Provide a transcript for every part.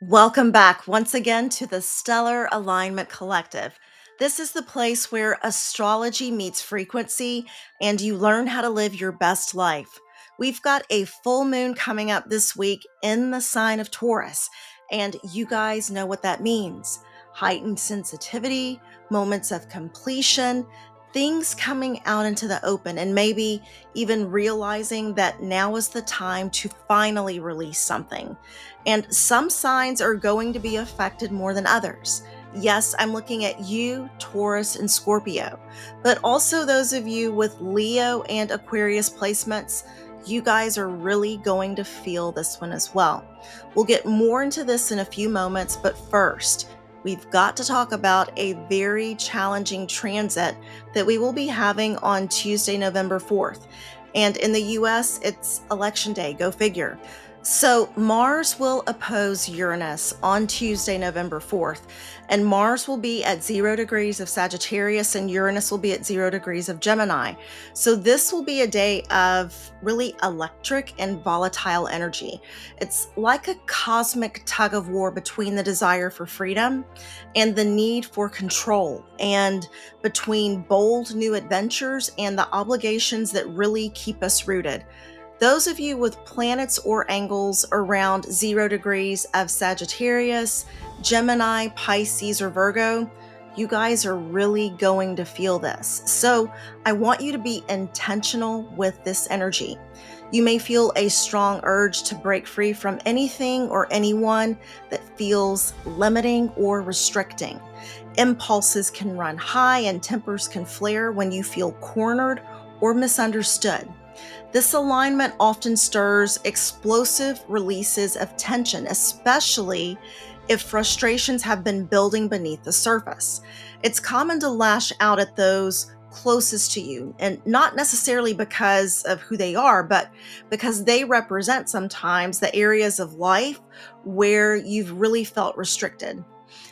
Welcome back once again to the Stellar Alignment Collective. This is the place where astrology meets frequency and you learn how to live your best life. We've got a full moon coming up this week in the sign of Taurus, and you guys know what that means. Heightened sensitivity, moments of completion, things coming out into the open, and maybe even realizing that now is the time to finally release something. And some signs are going to be affected more than others. Yes, I'm looking at you, Taurus, and Scorpio, but also those of you with Leo and Aquarius placements. You guys are really going to feel this one as well. We'll get more into this in a few moments, but first, we've got to talk about a very challenging transit that we will be having on Tuesday, November 4th. And in the US, it's election day, go figure. So Mars will oppose Uranus on Tuesday, November 4th, and Mars will be at 0 degrees of Sagittarius and Uranus will be at 0 degrees of Gemini. So this will be a day of really electric and volatile energy. It's like a cosmic tug of war between the desire for freedom and the need for control, and between bold new adventures and the obligations that really keep us rooted. Those of you with planets or angles around 0 degrees of Sagittarius, Gemini, Pisces, or Virgo, you guys are really going to feel this. So I want you to be intentional with this energy. You may feel a strong urge to break free from anything or anyone that feels limiting or restricting. Impulses can run high and tempers can flare when you feel cornered or misunderstood. This alignment often stirs explosive releases of tension, especially if frustrations have been building beneath the surface. It's common to lash out at those closest to you, and not necessarily because of who they are, but because they represent sometimes the areas of life where you've really felt restricted.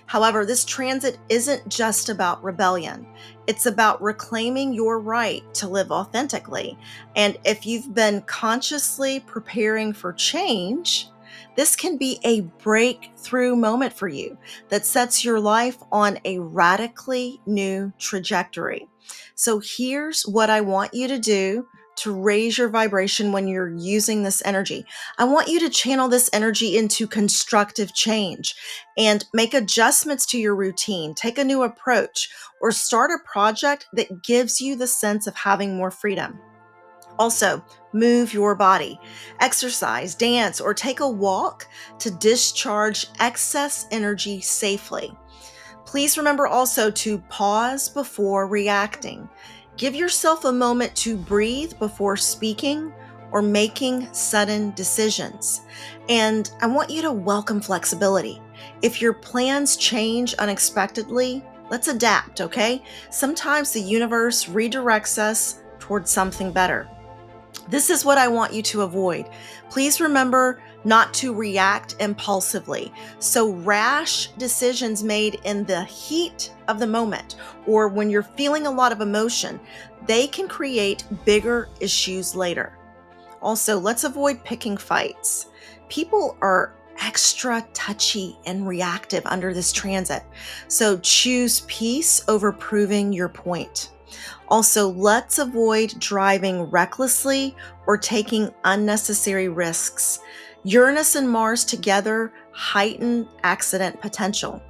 However, this transit isn't just about rebellion. It's about reclaiming your right to live authentically. And if you've been consciously preparing for change, this can be a breakthrough moment for you that sets your life on a radically new trajectory. So here's what I want you to do to raise your vibration when you're using this energy. I want you to channel this energy into constructive change and make adjustments to your routine, take a new approach, or start a project that gives you the sense of having more freedom. Also, move your body, exercise, dance, or take a walk to discharge excess energy safely. Please remember also to pause before reacting. Give yourself a moment to breathe before speaking or making sudden decisions. And I want you to welcome flexibility. If your plans change unexpectedly, let's adapt, okay? Sometimes the universe redirects us towards something better. This is what I want you to avoid. Please remember not to react impulsively. So, rash decisions made in the heat of the moment or when you're feeling a lot of emotion, they can create bigger issues later. Also, let's avoid picking fights. People are extra touchy and reactive under this transit. So, choose peace over proving your point. Also, let's avoid driving recklessly or taking unnecessary risks. Uranus and Mars together heighten accident potential.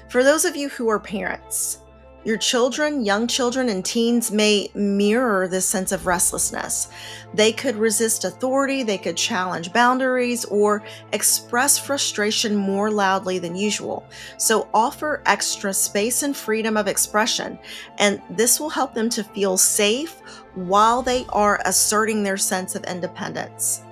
For those of you who are parents, your children, young children, and teens may mirror this sense of restlessness. They could resist authority, they could challenge boundaries, or express frustration more loudly than usual. So offer extra space and freedom of expression, and this will help them to feel safe while they are asserting their sense of independence.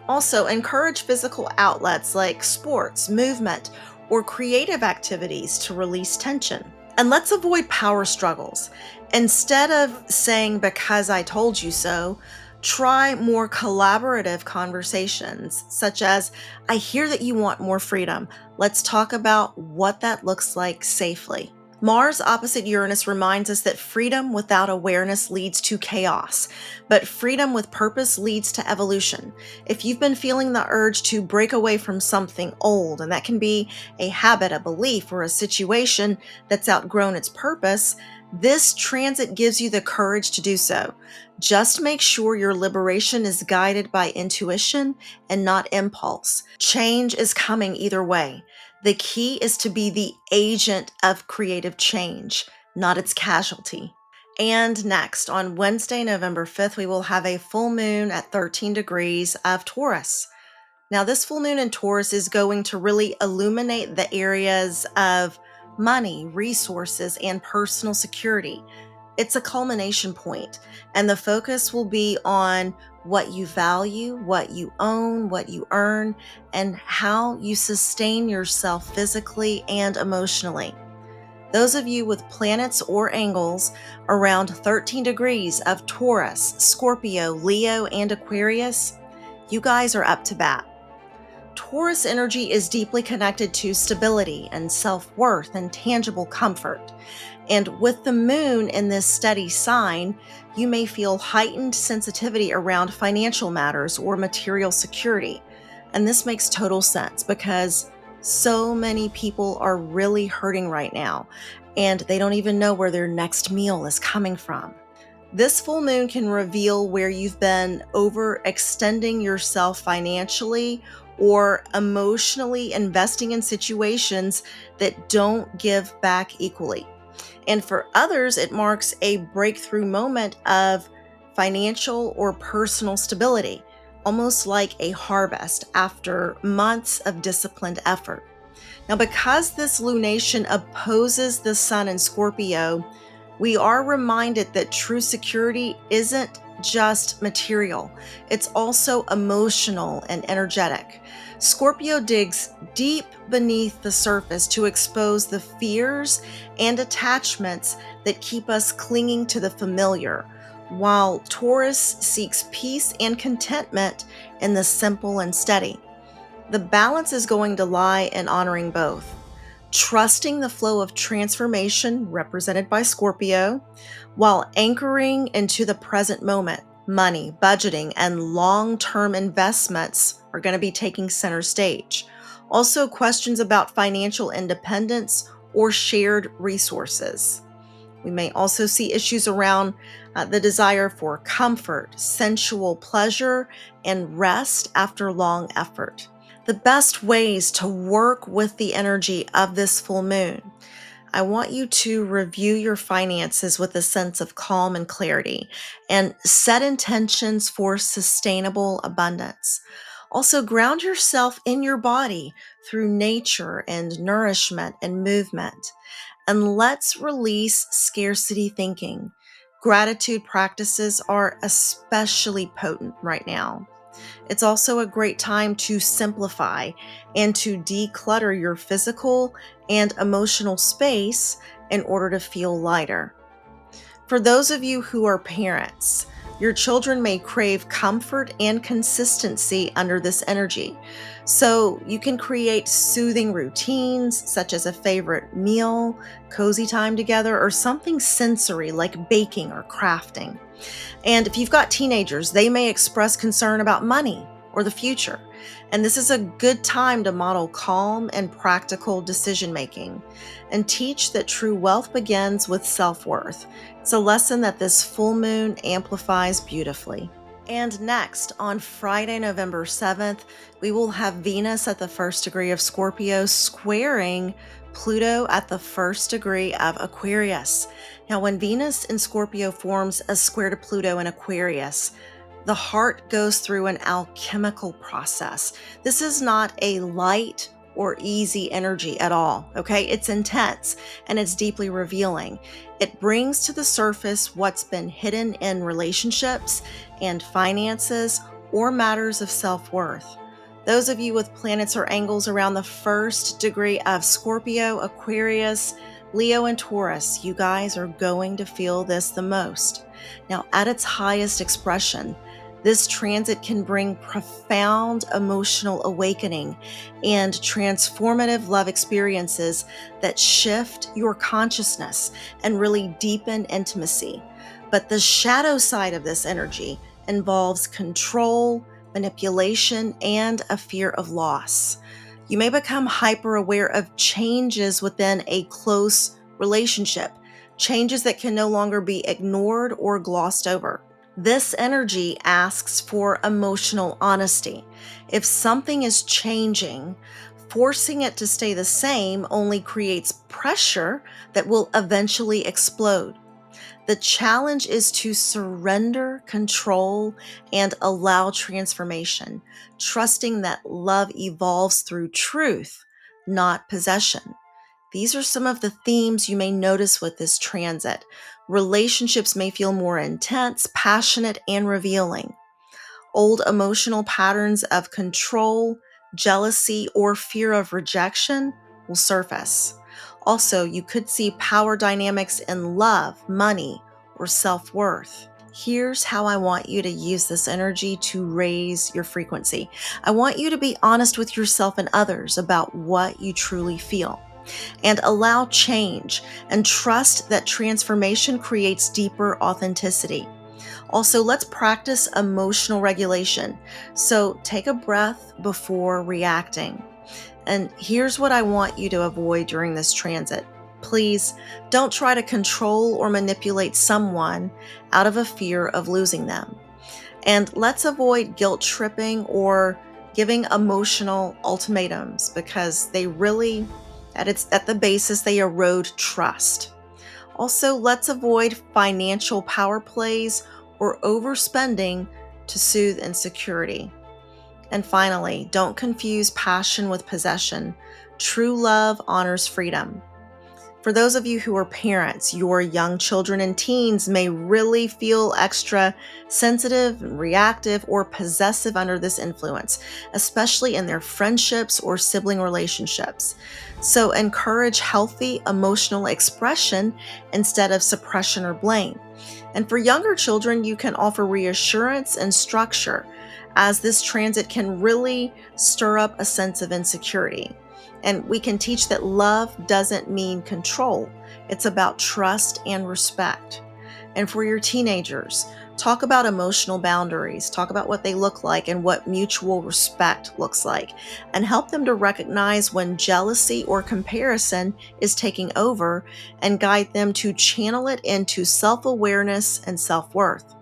Also, encourage physical outlets like sports, movement, or creative activities to release tension. And let's avoid power struggles. Instead of saying, because I told you so, try more collaborative conversations, such as, I hear that you want more freedom. Let's talk about what that looks like safely. Mars opposite Uranus reminds us that freedom without awareness leads to chaos, but freedom with purpose leads to evolution. If you've been feeling the urge to break away from something old, and that can be a habit, a belief, or a situation that's outgrown its purpose, this transit gives you the courage to do so. Just make sure your liberation is guided by intuition and not impulse. Change is coming either way. The key is to be the agent of creative change, not its casualty. And next, on Wednesday, November 5th, we will have a full moon at 13 degrees of Taurus. Now, this full moon in Taurus is going to really illuminate the areas of money, resources, and personal security. It's a culmination point, and the focus will be on what you value, what you own, what you earn, and how you sustain yourself physically and emotionally. Those of you with planets or angles around 13 degrees of Taurus, Scorpio, Leo, and Aquarius, you guys are up to bat. Taurus energy is deeply connected to stability and self-worth and tangible comfort. And with the moon in this steady sign, you may feel heightened sensitivity around financial matters or material security. And this makes total sense because so many people are really hurting right now, and they don't even know where their next meal is coming from. This full moon can reveal where you've been overextending yourself financially or emotionally investing in situations that don't give back equally. And for others, it marks a breakthrough moment of financial or personal stability, almost like a harvest after months of disciplined effort. Now, because this lunation opposes the sun in Scorpio, we are reminded that true security isn't just material, it's also emotional and energetic. Scorpio digs deep beneath the surface to expose the fears and attachments that keep us clinging to the familiar, while Taurus seeks peace and contentment in the simple and steady. The balance is going to lie in honoring both. Trusting the flow of transformation represented by Scorpio, while anchoring into the present moment. Money, budgeting, and long-term investments are going to be taking center stage. Also, questions about financial independence or shared resources. We may also see issues around the desire for comfort, sensual pleasure, and rest after long effort. The best ways to work with the energy of this full moon. I want you to review your finances with a sense of calm and clarity and set intentions for sustainable abundance. Also, ground yourself in your body through nature and nourishment and movement. And let's release scarcity thinking. Gratitude practices are especially potent right now. It's also a great time to simplify and to declutter your physical and emotional space in order to feel lighter. For those of you who are parents, your children may crave comfort and consistency under this energy. So you can create soothing routines such as a favorite meal, cozy time together, or something sensory like baking or crafting. And if you've got teenagers, they may express concern about money or the future. And this is a good time to model calm and practical decision making and teach that true wealth begins with self-worth. It's a lesson that this full moon amplifies beautifully. And next, on Friday, November 7th, we will have Venus at the first degree of Scorpio squaring Pluto at the first degree of Aquarius. Now, when Venus in Scorpio forms a square to Pluto in Aquarius, the heart goes through an alchemical process. This is not a light or easy energy at all, okay? It's intense and it's deeply revealing. It brings to the surface what's been hidden in relationships and finances or matters of self-worth. Those of you with planets or angles around the first degree of Scorpio, Aquarius, Leo, and Taurus, you guys are going to feel this the most. Now, at its highest expression, This transit can bring profound emotional awakening and transformative love experiences that shift your consciousness and really deepen intimacy. But the shadow side of this energy involves control, manipulation, and a fear of loss. You may become hyper aware of changes within a close relationship, changes that can no longer be ignored or glossed over. This energy asks for emotional honesty. If something is changing, forcing it to stay the same only creates pressure that will eventually explode. The challenge is to surrender control and allow transformation, trusting that love evolves through truth, not possession. These are some of the themes you may notice with this transit. Relationships may feel more intense, passionate, and revealing. Old emotional patterns of control, jealousy, or fear of rejection will surface. Also, you could see power dynamics in love, money, or self worth. Here's how I want you to use this energy to raise your frequency. I want you to be honest with yourself and others about what you truly feel, and allow change and trust that transformation creates deeper authenticity. Also, let's practice emotional regulation. So take a breath before reacting. And here's what I want you to avoid during this transit. Please don't try to control or manipulate someone out of a fear of losing them. And let's avoid guilt tripping or giving emotional ultimatums, because they really, at the basis, they erode trust. Also, let's avoid financial power plays or overspending to soothe insecurity. And finally, don't confuse passion with possession. True love honors freedom. For those of you who are parents, your young children and teens may really feel extra sensitive, reactive, or possessive under this influence, especially in their friendships or sibling relationships. So encourage healthy emotional expression instead of suppression or blame. And for younger children, you can offer reassurance and structure, as this transit can really stir up a sense of insecurity. And we can teach that love doesn't mean control. It's about trust and respect. And for your teenagers, talk about emotional boundaries, talk about what they look like and what mutual respect looks like, and help them to recognize when jealousy or comparison is taking over, and guide them to channel it into self-awareness and self-worth.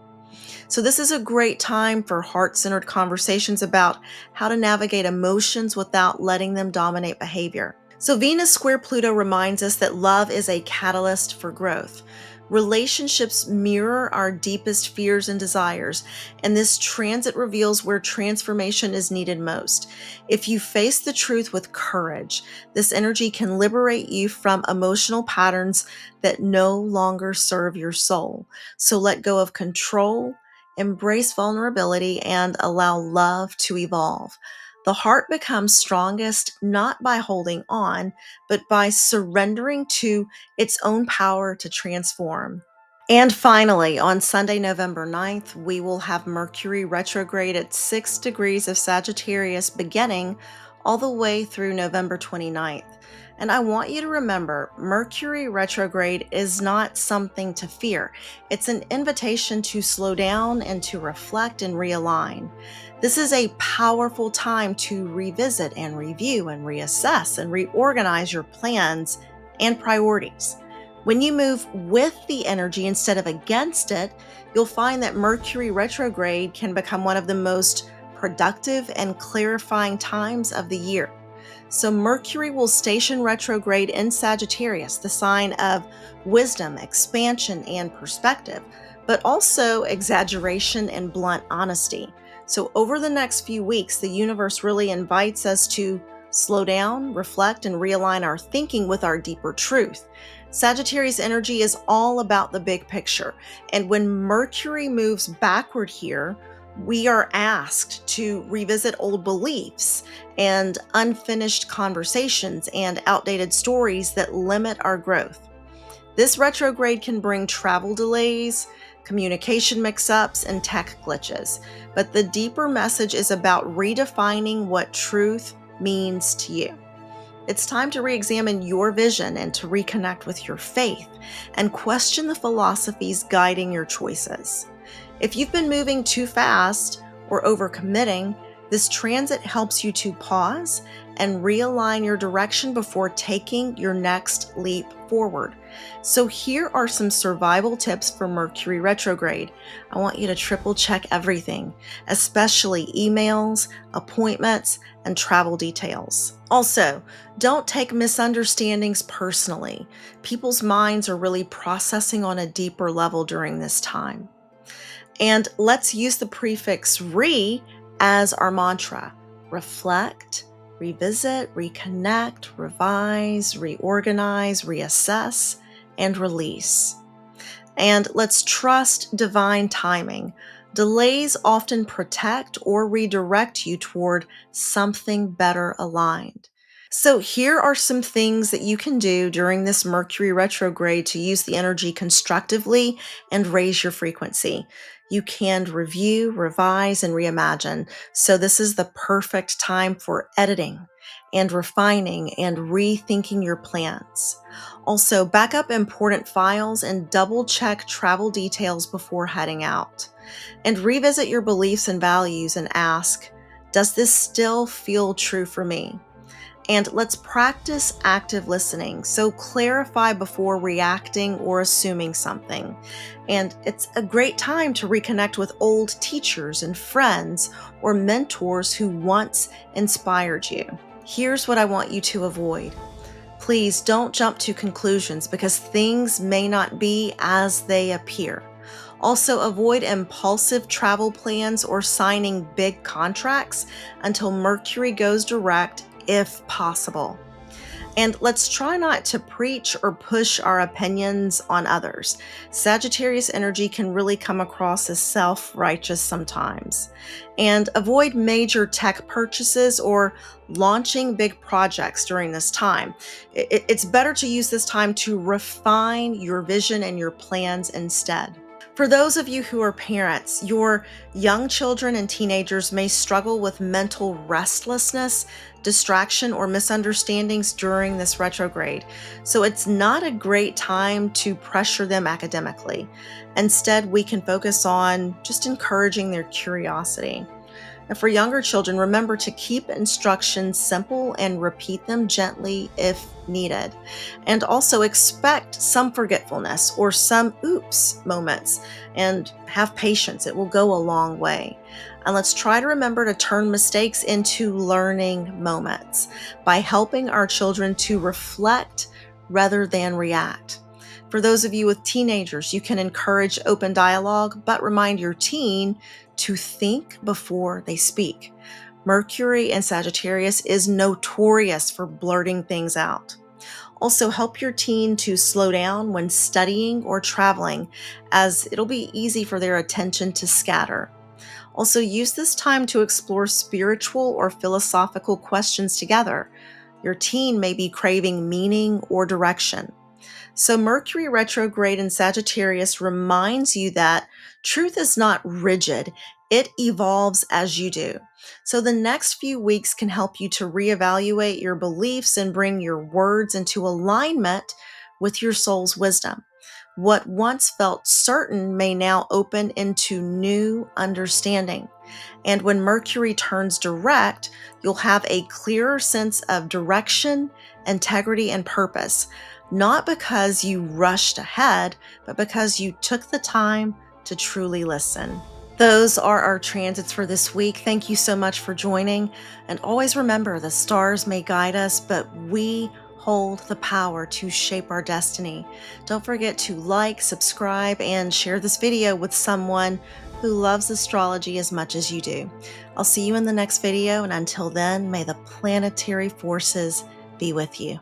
So this is a great time for heart-centered conversations about how to navigate emotions without letting them dominate behavior. So Venus square Pluto reminds us that love is a catalyst for growth. Relationships mirror our deepest fears and desires, and this transit reveals where transformation is needed most. If you face the truth with courage, this energy can liberate you from emotional patterns that no longer serve your soul. So let go of control, embrace vulnerability, and allow love to evolve. The heart becomes strongest not by holding on, but by surrendering to its own power to transform. And finally, on Sunday, November 9th, we will have Mercury retrograde at 6 degrees of Sagittarius, beginning all the way through November 29th. And I want you to remember, Mercury retrograde is not something to fear. It's an invitation to slow down and to reflect and realign. This is a powerful time to revisit and review and reassess and reorganize your plans and priorities. When you move with the energy instead of against it, you'll find that Mercury retrograde can become one of the most productive and clarifying times of the year. So Mercury will station retrograde in Sagittarius, the sign of wisdom, expansion, and perspective, but also exaggeration and blunt honesty. So over the next few weeks, the universe really invites us to slow down, reflect, and realign our thinking with our deeper truth. Sagittarius energy is all about the big picture. And when Mercury moves backward here, we are asked to revisit old beliefs and unfinished conversations and outdated stories that limit our growth. This retrograde can bring travel delays, communication mix-ups, and tech glitches. But the deeper message is about redefining what truth means to you. It's time to re-examine your vision and to reconnect with your faith and question the philosophies guiding your choices. If you've been moving too fast or overcommitting, this transit helps you to pause and realign your direction before taking your next leap forward. So here are some survival tips for Mercury retrograde. I want you to triple check everything, especially emails, appointments, and travel details. Also, don't take misunderstandings personally. People's minds are really processing on a deeper level during this time. And let's use the prefix re as our mantra. Reflect, revisit, reconnect, revise, reorganize, reassess, and release. And let's trust divine timing. Delays often protect or redirect you toward something better aligned. So, here are some things that you can do during this Mercury retrograde to use the energy constructively and raise your frequency. You can review, revise, and reimagine. So, this is the perfect time for editing and refining and rethinking your plans. Also, back up important files and double check travel details before heading out. And revisit your beliefs and values and ask, does this still feel true for me? And let's practice active listening. So clarify before reacting or assuming something. And it's a great time to reconnect with old teachers and friends or mentors who once inspired you. Here's what I want you to avoid. Please don't jump to conclusions because things may not be as they appear. Also, avoid impulsive travel plans or signing big contracts until Mercury goes direct if possible. And let's try not to preach or push our opinions on others. Sagittarius energy can really come across as self-righteous sometimes. And avoid major tech purchases or launching big projects during this time. It's better to use this time to refine your vision and your plans instead. For those of you who are parents, your young children and teenagers may struggle with mental restlessness, distraction, or misunderstandings during this retrograde. So it's not a great time to pressure them academically. Instead, we can focus on just encouraging their curiosity. And for younger children, remember to keep instructions simple and repeat them gently if needed. And also expect some forgetfulness or some oops moments and have patience. It will go a long way. And let's try to remember to turn mistakes into learning moments by helping our children to reflect rather than react. For those of you with teenagers, you can encourage open dialogue, but remind your teen to think before they speak. Mercury in Sagittarius is notorious for blurting things out. Also, help your teen to slow down when studying or traveling, as it'll be easy for their attention to scatter. Also, use this time to explore spiritual or philosophical questions together. Your teen may be craving meaning or direction. So Mercury retrograde in Sagittarius reminds you that truth is not rigid. It evolves as you do. So the next few weeks can help you to reevaluate your beliefs and bring your words into alignment with your soul's wisdom. What once felt certain may now open into new understanding. And when Mercury turns direct, you'll have a clearer sense of direction, integrity, and purpose. Not because you rushed ahead, but because you took the time to truly listen. Those are our transits for this week. Thank you so much for joining. And always remember, the stars may guide us, but we hold the power to shape our destiny. Don't forget to like, subscribe, and share this video with someone who loves astrology as much as you do. I'll see you in the next video, and until then, may the planetary forces be with you.